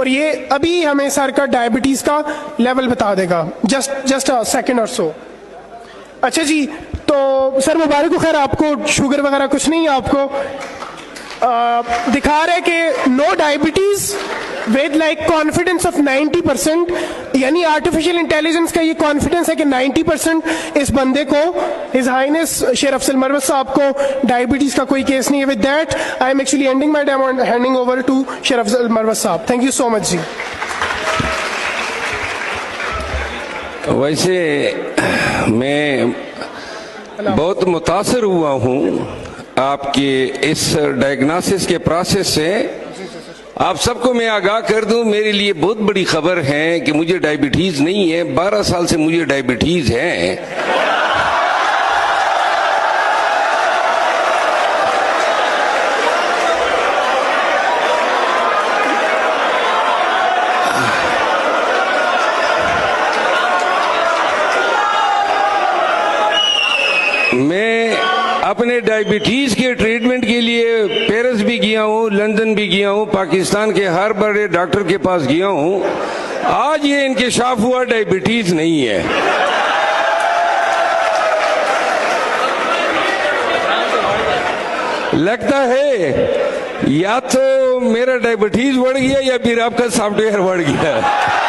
और ये अभी हमें सर का डायबिटीज का लेवल बता देगा। जस्ट अ सेकेंड और सो। अच्छा जी, तो सर मुबारक हो, खैर आपको शुगर वगैरह कुछ नहीं है आपको। दिखा रहे कि no diabetes with like confidence of 90%, यानी आर्टिफिशियल इंटेलिजेंस का ये कॉन्फिडेंस है कि 90% इस बंदे को, हिज हाइनेस शेर अफजल मरवत साहब को डायबिटीज का कोई केस नहीं है। With that I am actually ending my time and handing over to Sher Afzal Marwat Sahab. Thank you so much ji. वैसे मैं बहुत मुतासर हुआ हूँ आपके इस डायग्नोसिस के प्रोसेस से। आप सबको मैं आगाह कर दूं, मेरे लिए बहुत बड़ी खबर है कि मुझे डायबिटीज नहीं है, 12 साल से मुझे डायबिटीज है। मैं अपने डायबिटीज के ट्रीटमेंट के लिए पेरिस भी गया हूँ, लंदन भी गया हूँ, पाकिस्तान के हर बड़े डॉक्टर के पास गया हूँ। आज ये इंकशाफ हुआ डायबिटीज नहीं है। लगता है या तो मेरा डायबिटीज बढ़ गया या फिर आपका सॉफ्टवेयर बढ़ गया।